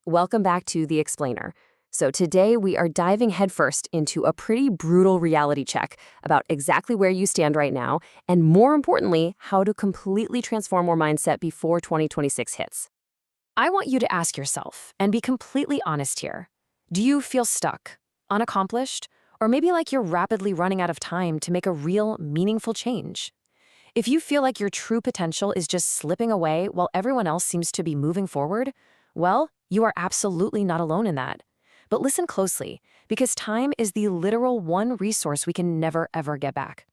Welcome back to The Explainer. So today we are diving headfirst into a pretty brutal reality check about exactly where you stand right now, and more importantly, how to completely transform your mindset before 2026 hits. I want you to ask yourself, and be completely honest here, do you feel stuck, unaccomplished, or maybe like you're rapidly running out of time to make a real, meaningful change? If you feel like your true potential is just slipping away while everyone else seems to be moving forward, well, you are absolutely not alone in that. But listen closely, because time is the literal one resource we can never ever get back.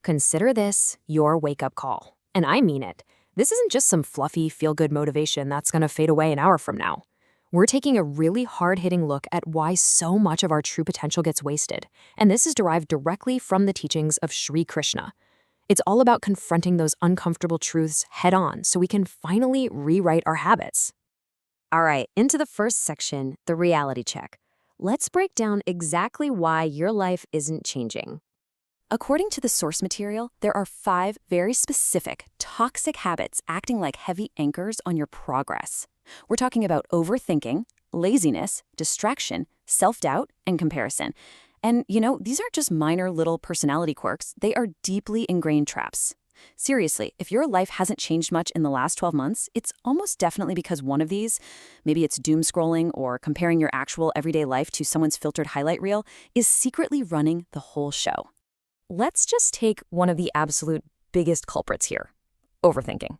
Consider this your wake-up call. And I mean it. This isn't just some fluffy, feel-good motivation that's going to fade away an hour from now. We're taking a really hard-hitting look at why so much of our true potential gets wasted. And this is derived directly from the teachings of Sri Krishna. It's all about confronting those uncomfortable truths head-on so we can finally rewrite our habits. All right, into the first section, the reality check. Let's break down exactly why your life isn't changing. According to the source material, there are 5 very specific, toxic habits acting like heavy anchors on your progress. We're talking about overthinking, laziness, distraction, self-doubt, and comparison. And, these aren't just minor little personality quirks. They are deeply ingrained traps. Seriously, if your life hasn't changed much in the last 12 months, it's almost definitely because one of these, maybe it's doom scrolling or comparing your actual everyday life to someone's filtered highlight reel, is secretly running the whole show. Let's just take one of the absolute biggest culprits here, overthinking.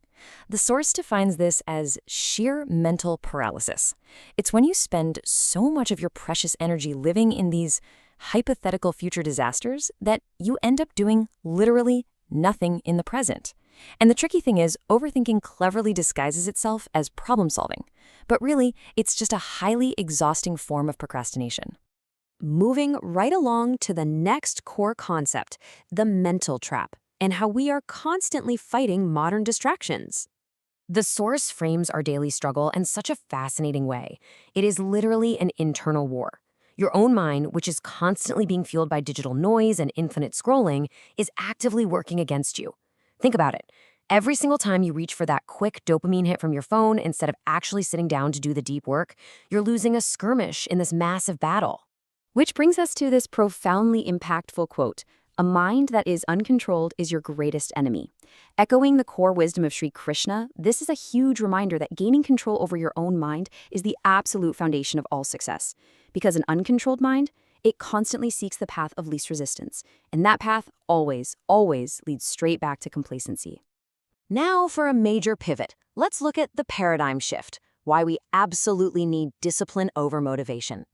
The source defines this as sheer mental paralysis. It's when you spend so much of your precious energy living in these hypothetical future disasters that you end up doing literally nothing in the present. And the tricky thing is, overthinking cleverly disguises itself as problem solving. But really, it's just a highly exhausting form of procrastination. Moving right along to the next core concept, the mental trap, and how we are constantly fighting modern distractions. The source frames our daily struggle in such a fascinating way. It is literally an internal war. Your own mind, which is constantly being fueled by digital noise and infinite scrolling, is actively working against you. Think about it. Every single time you reach for that quick dopamine hit from your phone instead of actually sitting down to do the deep work, you're losing a skirmish in this massive battle. Which brings us to this profoundly impactful quote, "A mind that is uncontrolled is your greatest enemy." Echoing the core wisdom of Sri Krishna, this is a huge reminder that gaining control over your own mind is the absolute foundation of all success. Because an uncontrolled mind, it constantly seeks the path of least resistance. And that path always, always leads straight back to complacency. Now for a major pivot. Let's look at the paradigm shift, why we absolutely need discipline over motivation.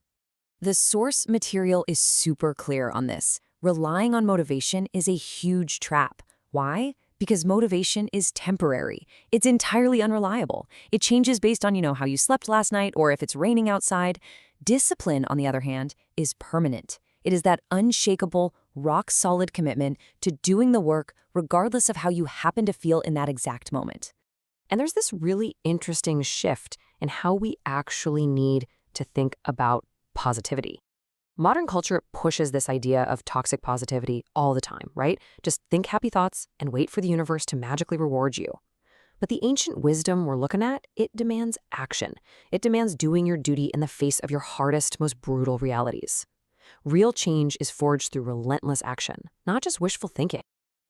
The source material is super clear on this. Relying on motivation is a huge trap. Why? Because motivation is temporary. It's entirely unreliable. It changes based on, how you slept last night or if it's raining outside. Discipline, on the other hand, is permanent. It is that unshakable, rock-solid commitment to doing the work regardless of how you happen to feel in that exact moment. And there's this really interesting shift in how we actually need to think about positivity. Modern culture pushes this idea of toxic positivity all the time, right? Just think happy thoughts and wait for the universe to magically reward you. But the ancient wisdom we're looking at, it demands action. It demands doing your duty in the face of your hardest, most brutal realities. Real change is forged through relentless action, not just wishful thinking.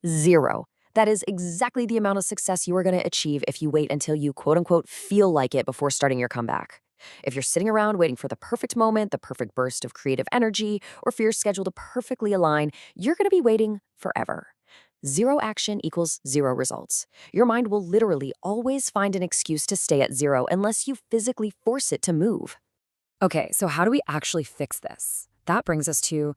0. That is exactly the amount of success you are going to achieve if you wait until you quote-unquote feel like it before starting your comeback. If you're sitting around waiting for the perfect moment, the perfect burst of creative energy, or for your schedule to perfectly align, you're going to be waiting forever. 0 action equals 0 results. Your mind will literally always find an excuse to stay at 0 unless you physically force it to move. Okay, so how do we actually fix this? That brings us to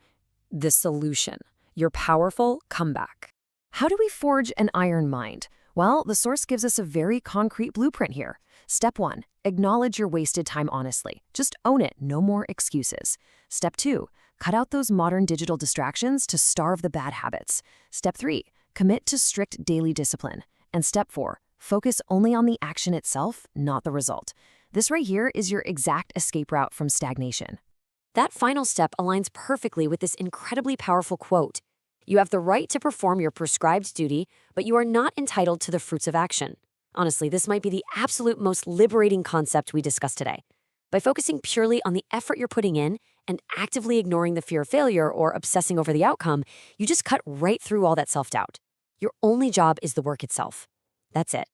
the solution, your powerful comeback. How do we forge an iron mind? Well, the source gives us a very concrete blueprint here. Step 1, acknowledge your wasted time honestly. Just own it, no more excuses. Step 2, cut out those modern digital distractions to starve the bad habits. Step 3, commit to strict daily discipline. And step 4, focus only on the action itself, not the result. This right here is your exact escape route from stagnation. That final step aligns perfectly with this incredibly powerful quote. You have the right to perform your prescribed duty, but you are not entitled to the fruits of action. Honestly, this might be the absolute most liberating concept we discussed today. By focusing purely on the effort you're putting in and actively ignoring the fear of failure or obsessing over the outcome, you just cut right through all that self-doubt. Your only job is the work itself. That's it.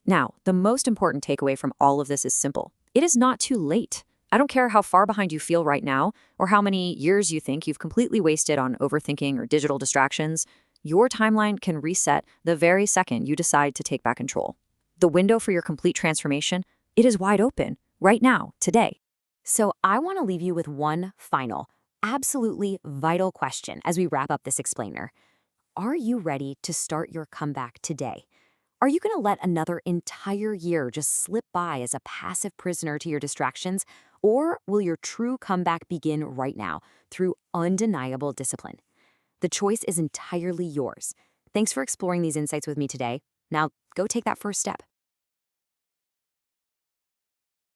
Now, the most important takeaway from all of this is simple. It is not too late. I don't care how far behind you feel right now or how many years you think you've completely wasted on overthinking or digital distractions. Your timeline can reset the very second you decide to take back control. The window for your complete transformation, it is wide open right now, today. So I want to leave you with one final, absolutely vital question as we wrap up this explainer. Are you ready to start your comeback today? Are you going to let another entire year just slip by as a passive prisoner to your distractions? Or will your true comeback begin right now through undeniable discipline? The choice is entirely yours. Thanks for exploring these insights with me today. Now, go take that first step.